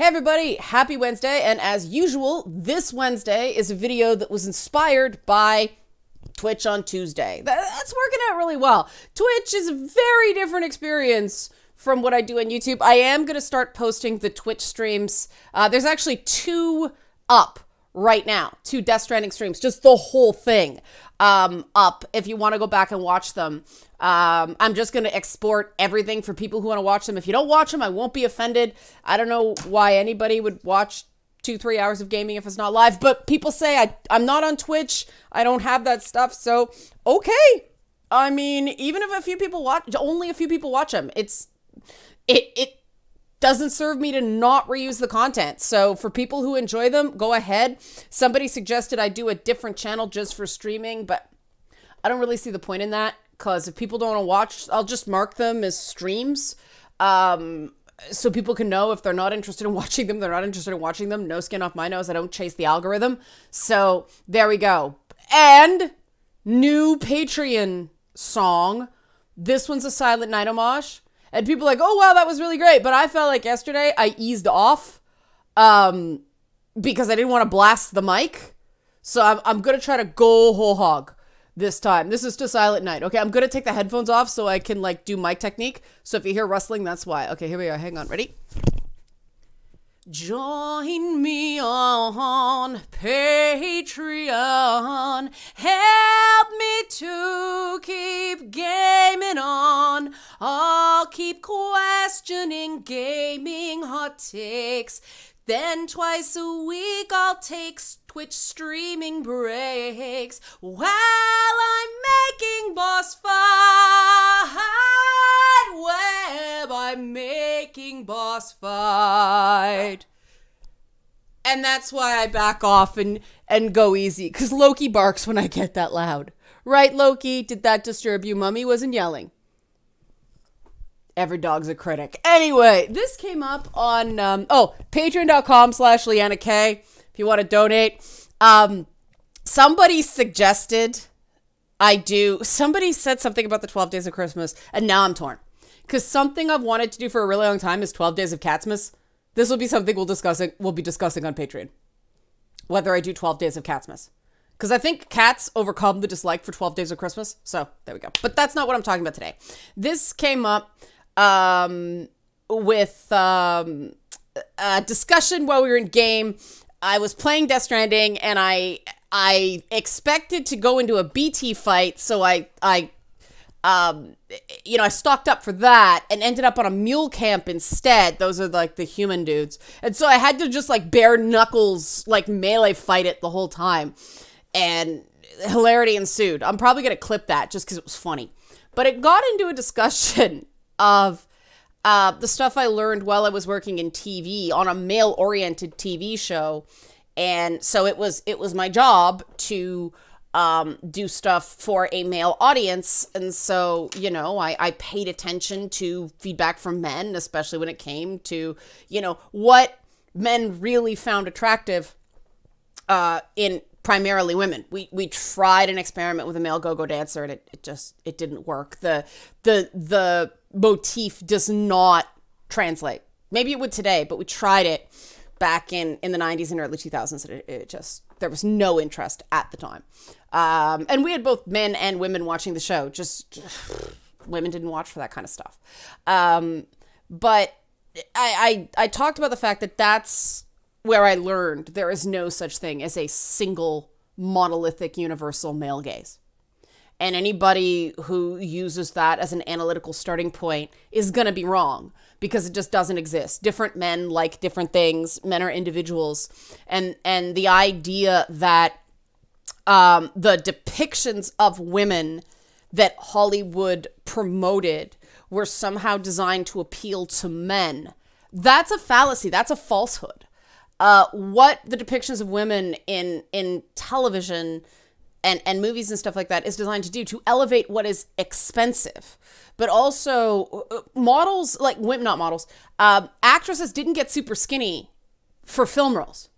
Hey everybody, happy Wednesday, and as usual, this Wednesday is a video that was inspired by Twitch on Tuesday. That's working out really well. Twitch is a very different experience from what I do on YouTube. I am going to start posting the Twitch streams. There's actually 2 up right now, 2 Death Stranding streams, just the whole thing up if you want to go back and watch them. I'm just going to export everything for people who want to watch them. If you don't watch them, I won't be offended. I don't know why anybody would watch 2-3 hours of gaming if it's not live, but people say I'm not on Twitch. I don't have that stuff. So, okay. I mean, even if only a few people watch them, it doesn't serve me to not reuse the content. So for people who enjoy them, go ahead. Somebody suggested I do a different channel just for streaming, but I don't really see the point in that. Because if people don't want to watch, I'll just mark them as streams. So people can know if they're not interested in watching them, they're not interested in watching them. No skin off my nose. I don't chase the algorithm. So there we go. And new Patreon song. This one's a Silent Night homage. And people are like, oh, wow, that was really great. But I felt like yesterday I eased off because I didn't want to blast the mic. So I'm going to try to go whole hog this time. This is to Silent Night. Okay, I'm going to take the headphones off so I can like do mic technique. So if you hear rustling, that's why. Okay, here we are. Hang on. Ready? Join me on Patreon. Help me to keep gaming on. I'll keep questioning gaming hot takes. Then twice a week I'll take Twitch streaming breaks while I'm making boss fight. Web, I'm making boss fight. And that's why I back off and go easy. Because Loki barks when I get that loud. Right, Loki? Did that disturb you? Mummy wasn't yelling. Every dog's a critic. Anyway, this came up on, patreon.com/LeannaK. If you want to donate. Somebody suggested somebody said something about the 12 Days of Christmas, and now I'm torn. Because something I've wanted to do for a really long time is 12 Days of Catsmas. This will be something we'll be discussing on Patreon. Whether I do 12 Days of Catsmas. Because I think cats overcome the dislike for 12 Days of Christmas. So, there we go. But that's not what I'm talking about today. This came up with a discussion while we were in game. I was playing Death Stranding, and I expected to go into a BT fight, so I stocked up for that and ended up on a mule camp instead. Those are like the human dudes. And so I had to just like bare knuckles, like melee fight it the whole time. And hilarity ensued. I'm probably going to clip that just because it was funny. But it got into a discussion of the stuff I learned while I was working in TV on a male-oriented TV show. And so it was my job to do stuff for a male audience. And so, I paid attention to feedback from men, especially when it came to, what men really found attractive in primarily women. We tried an experiment with a male go-go dancer, and it didn't work. The motif does not translate. Maybe it would today, but we tried it back in the 90s and early 2000s, and there was no interest at the time. And we had both men and women watching the show. Just women didn't watch for that kind of stuff. But I talked about the fact that that's where I learned there is no such thing as a single monolithic universal male gaze. And anybody who uses that as an analytical starting point is going to be wrong because it just doesn't exist. Different men like different things. Men are individuals. And the idea that the depictions of women that Hollywood promoted were somehow designed to appeal to men, that's a fallacy. That's a falsehood. What the depictions of women in television and movies and stuff like that is designed to do to elevate what is expensive. But also models, like women, not models, actresses didn't get super skinny for film roles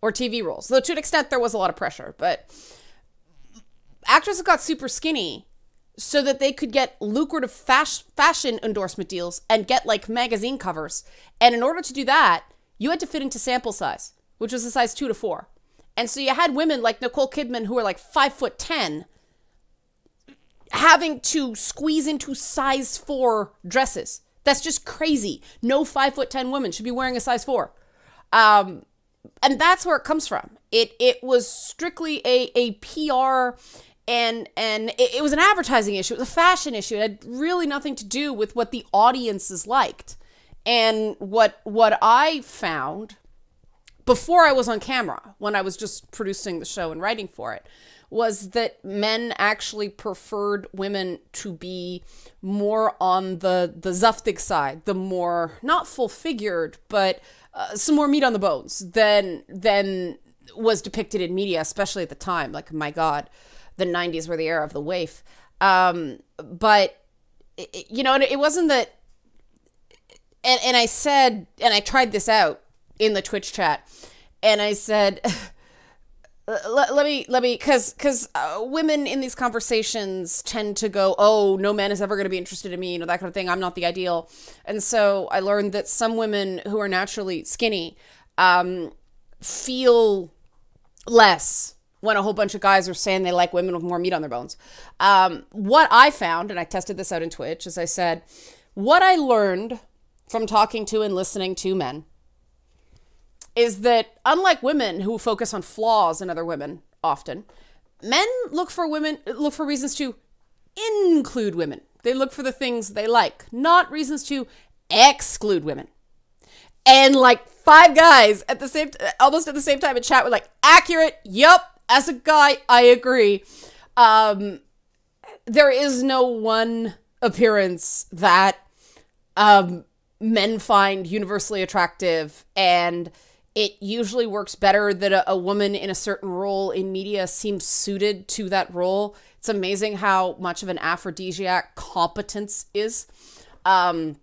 or TV roles. Though to an extent there was a lot of pressure, but actresses got super skinny so that they could get lucrative fashion endorsement deals and get like magazine covers. And in order to do that, you had to fit into sample size, which was a size 2 to 4. And so you had women like Nicole Kidman who were like 5'10", having to squeeze into size 4 dresses. That's just crazy. No 5'10" woman should be wearing a size 4. And that's where it comes from. It was strictly a PR and it was an advertising issue. It was a fashion issue. It had really nothing to do with what the audiences liked. And what I found before I was on camera, when I was just producing the show and writing for it, was that men actually preferred women to be more on the zuftig side, the more, not full-figured, but some more meat on the bones than was depicted in media, especially at the time. Like, my God, the 90s were the era of the waif. But, you know, it wasn't that... And I said, and I tried this out in the Twitch chat, and I said... Let me, because women in these conversations tend to go, oh, no man is ever going to be interested in me, you know, that kind of thing. I'm not the ideal. And so I learned that some women who are naturally skinny feel less when a whole bunch of guys are saying they like women with more meat on their bones. What I found, and I tested this out in Twitch, is I said, what I learned from talking to and listening to men is that unlike women who focus on flaws in other women often, men look for reasons to include women. They look for the things they like, not reasons to exclude women. And like 5 guys almost at the same time in chat were like, accurate. Yup. As a guy, I agree. There is no one appearance that men find universally attractive, and it usually works better that a woman in a certain role in media seems suited to that role. It's amazing how much of an aphrodisiac competence is. And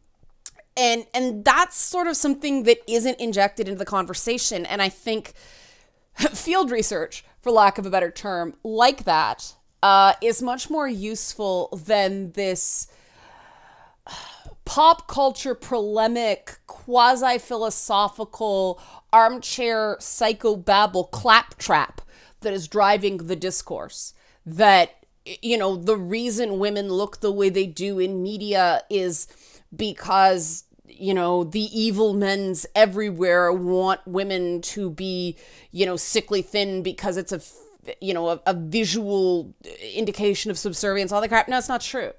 that's sort of something that isn't injected into the conversation. And I think field research, for lack of a better term, like that, is much more useful than this pop culture polemic, quasi-philosophical, armchair psychobabble claptrap that is driving the discourse. That, you know, the reason women look the way they do in media is because, you know, the evil men's everywhere want women to be, you know, sickly thin because it's a visual indication of subservience, all that crap. No, it's not true.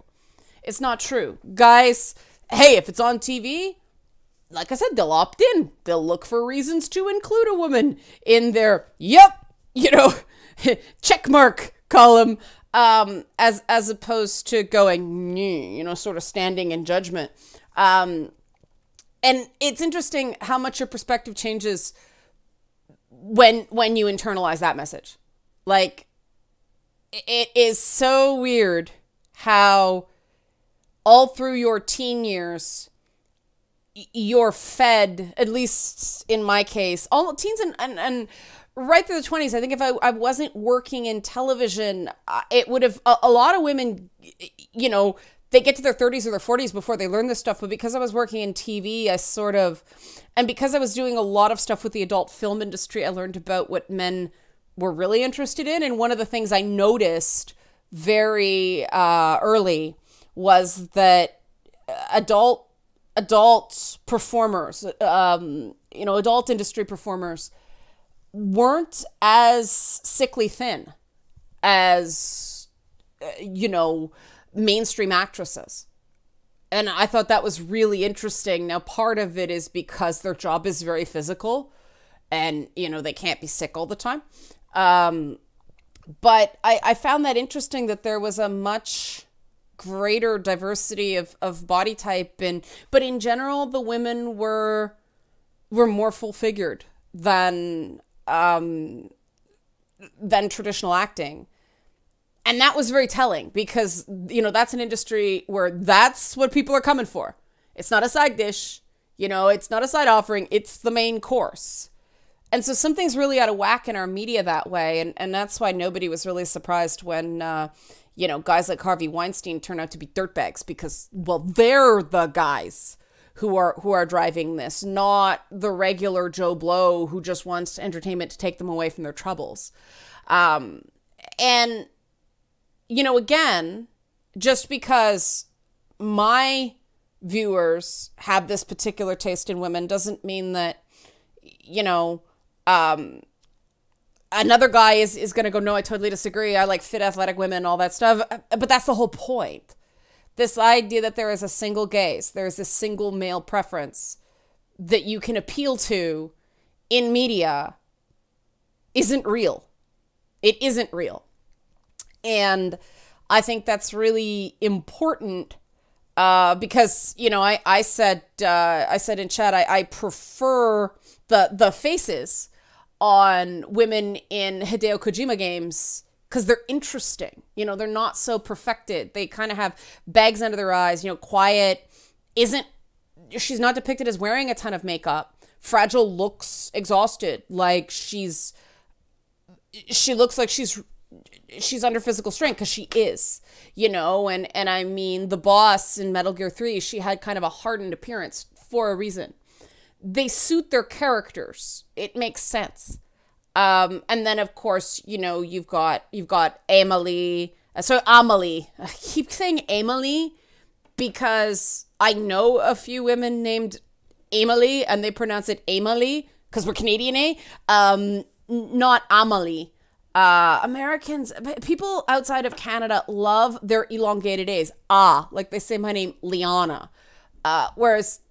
It's not true. Guys, hey, if it's on TV, like I said, they'll opt in. They'll look for reasons to include a woman in their, check mark column, as opposed to going, sort of standing in judgment. And it's interesting how much your perspective changes when you internalize that message. Like, it is so weird how all through your teen years, you're fed, at least in my case, all teens and right through the 20s. I think if I wasn't working in television, it would have, a lot of women, they get to their 30s or their 40s before they learn this stuff. But because I was working in TV, and because I was doing a lot of stuff with the adult film industry, I learned about what men were really interested in. And one of the things I noticed very early was that adult performers, adult industry performers weren't as sickly thin as, mainstream actresses. And I thought that was really interesting. Now, part of it is because their job is very physical and, they can't be sick all the time. But I found that interesting that there was a much greater diversity of body type, but in general, the women were more full-figured than traditional acting. And that was very telling because, that's an industry where that's what people are coming for. It's not a side dish, it's not a side offering, it's the main course. And so something's really out of whack in our media that way. And that's why nobody was really surprised when, guys like Harvey Weinstein turn out to be dirtbags because, well, they're the guys who are driving this, not the regular Joe Blow who just wants entertainment to take them away from their troubles. And, you know, again, just because my viewers have this particular taste in women doesn't mean that, you know, another guy is going to go, no, I totally disagree. I like fit, athletic women, all that stuff. But that's the whole point. This idea that there is a single gaze, there is a single male preference that you can appeal to in media isn't real. It isn't real. And I think that's really important because, you know, I said in chat, I prefer the faces on women in Hideo Kojima games because they're interesting. You know, they're not so perfected. They kind of have bags under their eyes. You know, Quiet she's not depicted as wearing a ton of makeup. Fragile looks exhausted. Like she looks like she's under physical strain because she is, you know, and I mean, the boss in Metal Gear 3, she had kind of a hardened appearance for a reason. They suit their characters. It makes sense. And then of course, you know, you've got Amelie. Amelie. I keep saying Amelie because I know a few women named Amelie and they pronounce it Amelie because we're Canadian, not Amelie. Americans, people outside of Canada love their elongated A's. Like they say my name, Liana. Whereas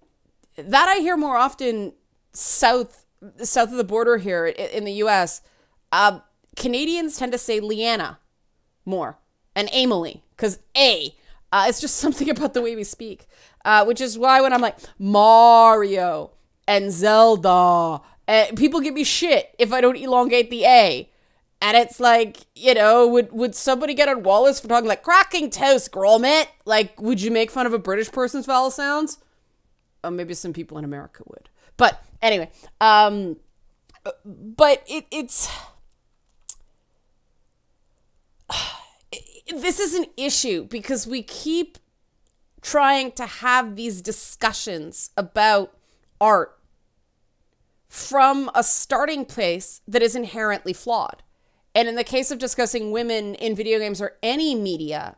that I hear more often south of the border here in the US. Canadians tend to say Leanna more and Amelie because it's just something about the way we speak, which is why when I'm like Mario and Zelda, people give me shit if I don't elongate the A. And it's like, you know, would somebody get on Wallace for talking like cracking toast, girl, mate? Like, would you make fun of a British person's vowel sounds? Maybe some people in America would. But anyway, but it's this is an issue because we keep trying to have these discussions about art from a starting place that is inherently flawed. And in the case of discussing women in video games or any media,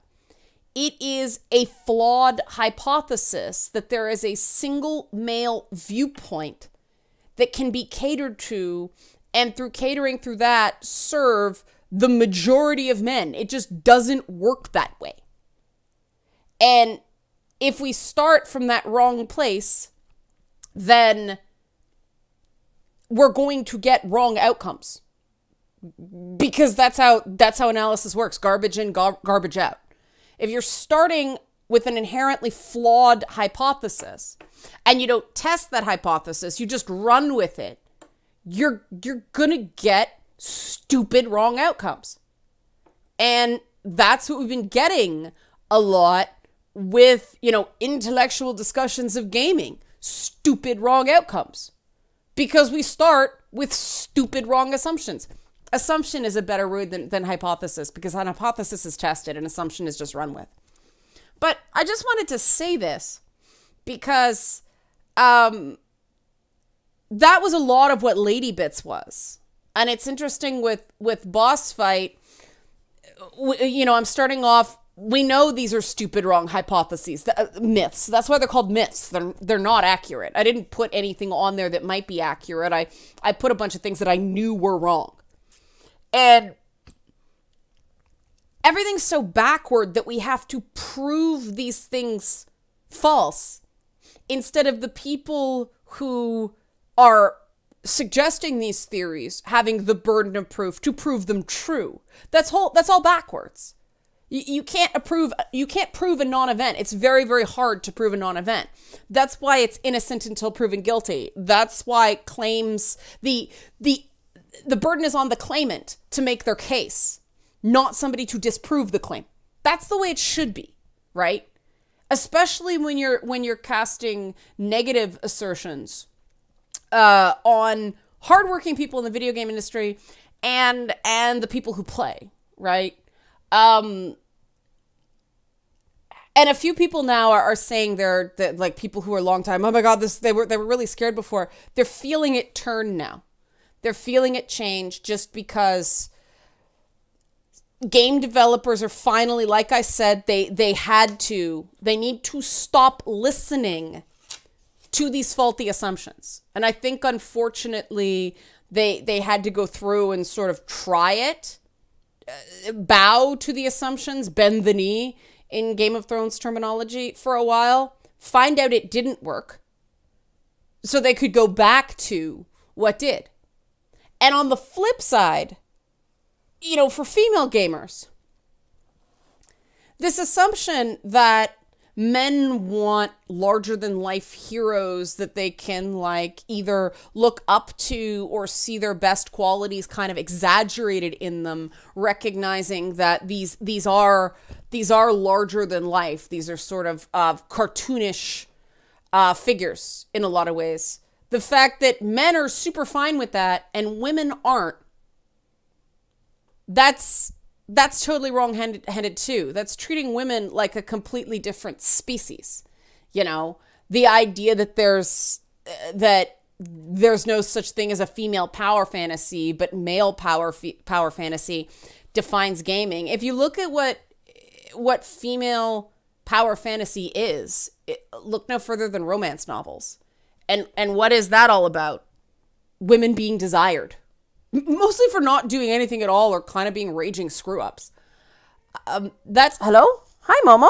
it is a flawed hypothesis that there is a single male viewpoint that can be catered to, and through catering through that, serve the majority of men. It just doesn't work that way. And if we start from that wrong place, then we're going to get wrong outcomes. Because that's how analysis works. Garbage in, garbage out. If you're starting with an inherently flawed hypothesis and you don't test that hypothesis, you just run with it, you're gonna get stupid wrong outcomes. And that's what we've been getting a lot with, you know, intellectual discussions of gaming. Stupid wrong outcomes. Because we start with stupid wrong assumptions. Assumption is a better word than hypothesis, because an hypothesis is tested and assumption is just run with. But I just wanted to say this because that was a lot of what Lady Bits was. And it's interesting with Boss Fight, you know, I'm starting off, we know these are stupid wrong hypotheses, myths. That's why they're called myths. They're not accurate. I didn't put anything on there that might be accurate. I put a bunch of things that I knew were wrong. And everything's so backward that we have to prove these things false instead of the people who are suggesting these theories having the burden of proof to prove them true. That's all backwards. You can't prove a non-event. It's very, very hard to prove a non-event. That's why it's innocent until proven guilty. That's why claims the burden is on the claimant to make their case, not somebody to disprove the claim. That's the way it should be, right? Especially when you're casting negative assertions on hardworking people in the video game industry and the people who play, right? And a few people now are saying that like people who are long time, oh my God, they were really scared before. They're feeling it turn now. They're feeling it change just because game developers are finally, like I said, they need to stop listening to these faulty assumptions. And I think unfortunately they had to go through and sort of try it, bow to the assumptions, bend the knee in Game of Thrones terminology for a while, find out it didn't work, so they could go back to what did. And on the flip side, you know, for female gamers, this assumption that men want larger than life heroes that they can like either look up to or see their best qualities kind of exaggerated in them, recognizing that these are larger than life. These are sort of cartoonish figures in a lot of ways. The fact that men are super fine with that and women aren't, that's totally wrong-handed too. That's treating women like a completely different species. You know, the idea that there's no such thing as a female power fantasy, but male power fantasy defines gaming. If you look at what female power fantasy is, look no further than romance novels. And what is that all about? Women being desired. Mostly for not doing anything at all or kind of being raging screw-ups. That's... Hello? Hi, Momo.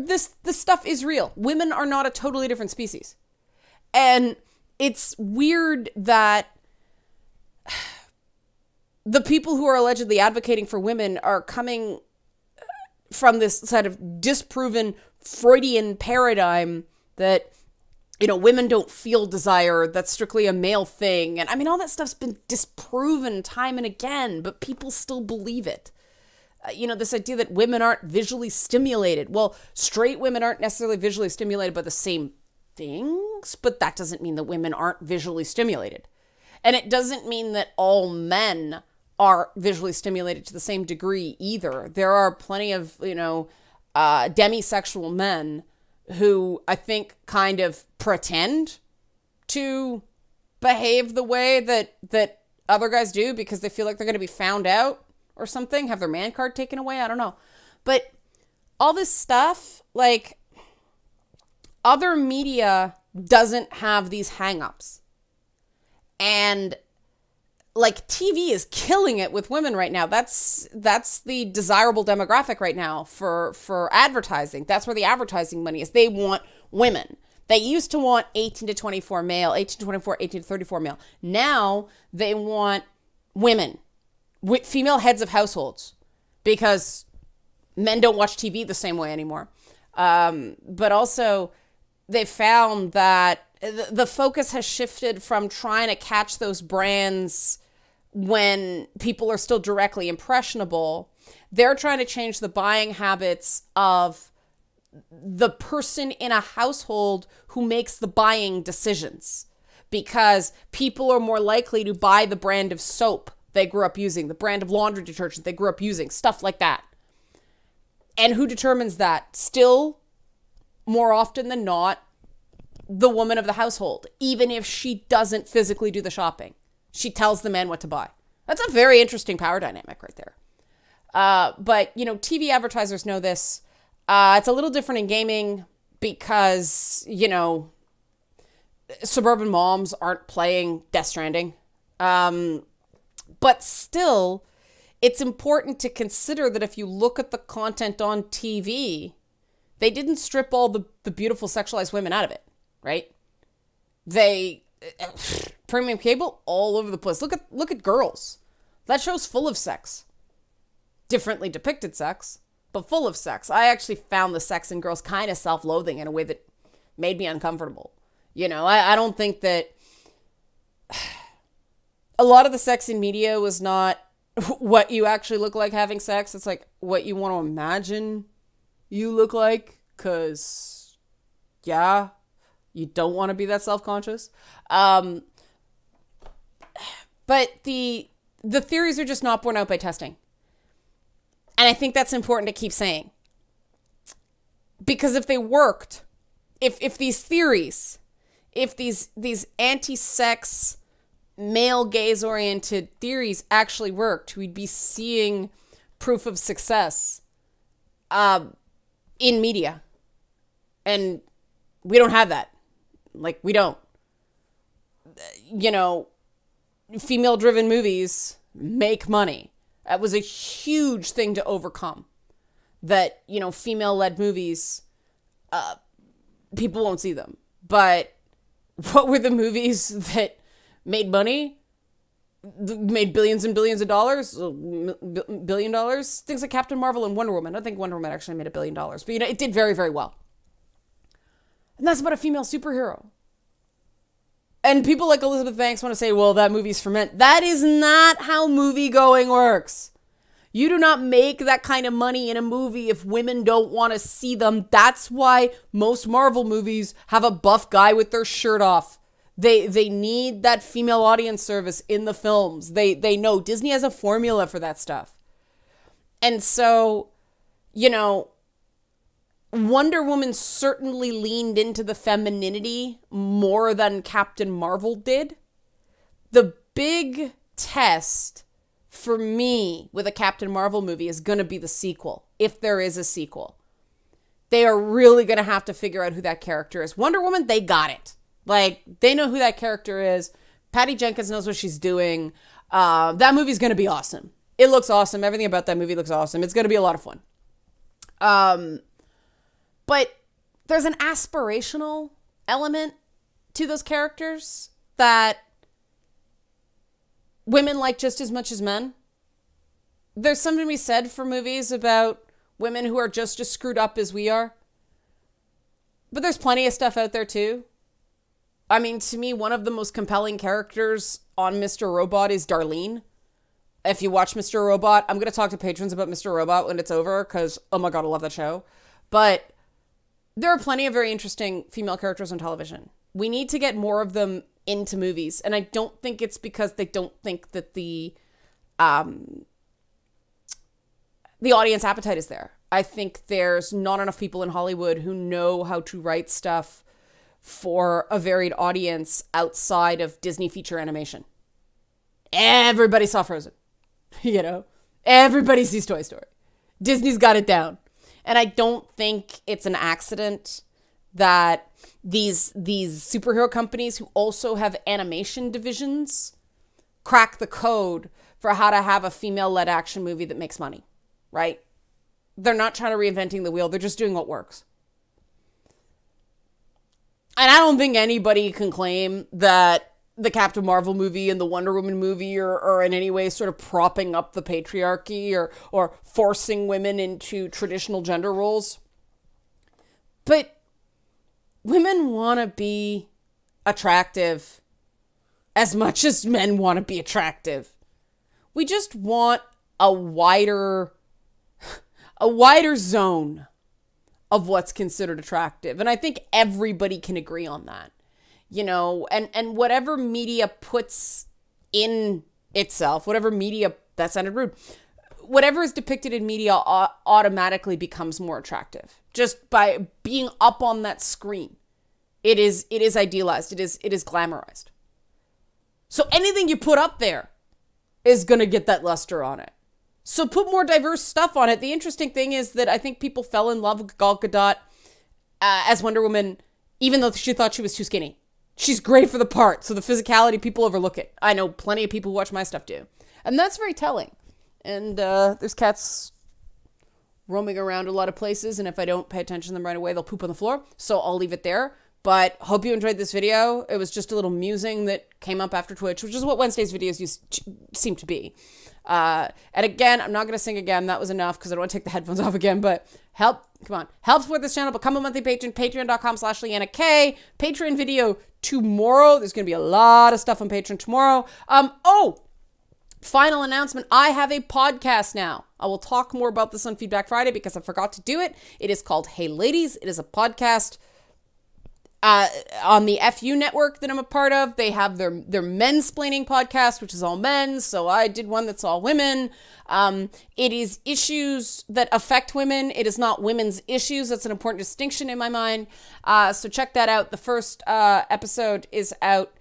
This stuff is real. Women are not a totally different species. And it's weird that the people who are allegedly advocating for women are coming from this sort of disproven Freudian paradigm that, you know, women don't feel desire. That's strictly a male thing. And I mean, all that stuff's been disproven time and again, but people still believe it. You know, this idea that women aren't visually stimulated. Well, straight women aren't necessarily visually stimulated by the same things, but that doesn't mean that women aren't visually stimulated. And it doesn't mean that all men are visually stimulated to the same degree either. There are plenty of, you know, demisexual men who I think kind of pretend to behave the way that other guys do because they feel like they're going to be found out or something, have their man card taken away. I don't know. But all this stuff, like, other media doesn't have these hang-ups. And like TV is killing it with women right now. That's the desirable demographic right now for advertising. That's where the advertising money is. They want women. They used to want 18 to 24 male, 18 to 24, 18 to 34 male. Now they want women, female heads of households, because men don't watch TV the same way anymore. But also they found that the focus has shifted from trying to catch those brands when people are still directly impressionable. They're trying to change the buying habits of the person in a household who makes the buying decisions, because people are more likely to buy the brand of soap they grew up using, the brand of laundry detergent they grew up using, stuff like that. And who determines that? Still, more often than not, the woman of the household, even if she doesn't physically do the shopping. She tells the man what to buy. That's a very interesting power dynamic right there. But, you know, TV advertisers know this. It's a little different in gaming because, you know, suburban moms aren't playing Death Stranding. But still, it's important to consider that if you look at the content on TV, they didn't strip all the beautiful sexualized women out of it, right? They premium cable all over the place. Look at Girls. That show's full of sex. Differently depicted sex, but full of sex. I actually found the sex in Girls kind of self-loathing in a way that made me uncomfortable. You know, I don't think that a lot of the sex in media was not what you actually look like having sex. It's like what you want to imagine you look like, because, yeah, you don't want to be that self-conscious. But the theories are just not borne out by testing. And I think that's important to keep saying. Because if they worked, if these theories, if these anti-sex, male gaze-oriented theories actually worked, we'd be seeing proof of success in media. And we don't have that. Like, we don't. You know, female-driven movies make money. That was a huge thing to overcome. That, you know, female-led movies, people won't see them. But what were the movies that made money? Made billions and billions of dollars? $1 billion? Things like Captain Marvel and Wonder Woman. I don't think Wonder Woman actually made $1 billion. But, you know, it did very, very well. And that's about a female superhero. And people like Elizabeth Banks want to say, well, that movie's for men. That is not how movie going works. You do not make that kind of money in a movie if women don't want to see them. That's why most Marvel movies have a buff guy with their shirt off. They need that female audience service in the films. They know Disney has a formula for that stuff. And so, you know, Wonder Woman certainly leaned into the femininity more than Captain Marvel did. The big test for me with a Captain Marvel movie is going to be the sequel, if there is a sequel. They are really going to have to figure out who that character is. Wonder Woman, they got it. Like, they know who that character is. Patty Jenkins knows what she's doing. That movie's going to be awesome. It looks awesome. Everything about that movie looks awesome. It's going to be a lot of fun. But there's an aspirational element to those characters that women like just as much as men. There's something to be said for movies about women who are just as screwed up as we are. But there's plenty of stuff out there too. I mean, to me, one of the most compelling characters on Mr. Robot is Darlene. If you watch Mr. Robot, I'm going to talk to patrons about Mr. Robot when it's over because, oh my God, I love that show. But there are plenty of very interesting female characters on television. We need to get more of them into movies. And I don't think it's because they don't think that the audience appetite is there. I think there's not enough people in Hollywood who know how to write stuff for a varied audience outside of Disney feature animation. Everybody saw Frozen. You know? Everybody sees Toy Story. Disney's got it down. And I don't think it's an accident that these superhero companies who also have animation divisions crack the code for how to have a female-led action movie that makes money, right? They're not trying to reinventing the wheel. They're just doing what works. And I don't think anybody can claim that the Captain Marvel movie and the Wonder Woman movie are in any way sort of propping up the patriarchy or forcing women into traditional gender roles. But women want to be attractive as much as men want to be attractive. We just want a wider zone of what's considered attractive. And I think everybody can agree on that. You know, and whatever media puts in itself, whatever media, that sounded rude, whatever is depicted in media automatically becomes more attractive. Just by being up on that screen. It is idealized. It is glamorized. So anything you put up there is going to get that luster on it. So put more diverse stuff on it. The interesting thing is that I think people fell in love with Gal Gadot as Wonder Woman, even though she thought she was too skinny. She's great for the part, so the physicality, people overlook it. I know plenty of people who watch my stuff do. And that's very telling. And there's cats roaming around a lot of places, and if I don't pay attention to them right away, they'll poop on the floor. So I'll leave it there. But hope you enjoyed this video. It was just a little musing that came up after Twitch, which is what Wednesday's videos seem to be. And again, I'm not going to sing again. That was enough because I don't want to take the headphones off again. But help support this channel. Become a monthly patron. Patreon.com/LeannaK. Patreon video tomorrow. There's going to be a lot of stuff on Patreon tomorrow. Final announcement. I have a podcast now. I will talk more about this on Feedback Friday because I forgot to do it. It is called Hey Ladies. It is a podcast On the FU network that I'm a part of, they have their mensplaining podcast, which is all men. So I did one that's all women. It is issues that affect women. It is not women's issues. That's an important distinction in my mind. So check that out. The first episode is out.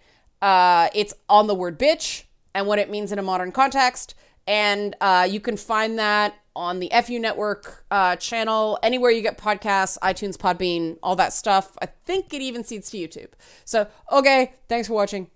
It's on the word bitch and what it means in a modern context. And you can find that on the FU Network channel, anywhere you get podcasts, iTunes, Podbean, all that stuff. I think it even seeds to YouTube. So, okay, thanks for watching.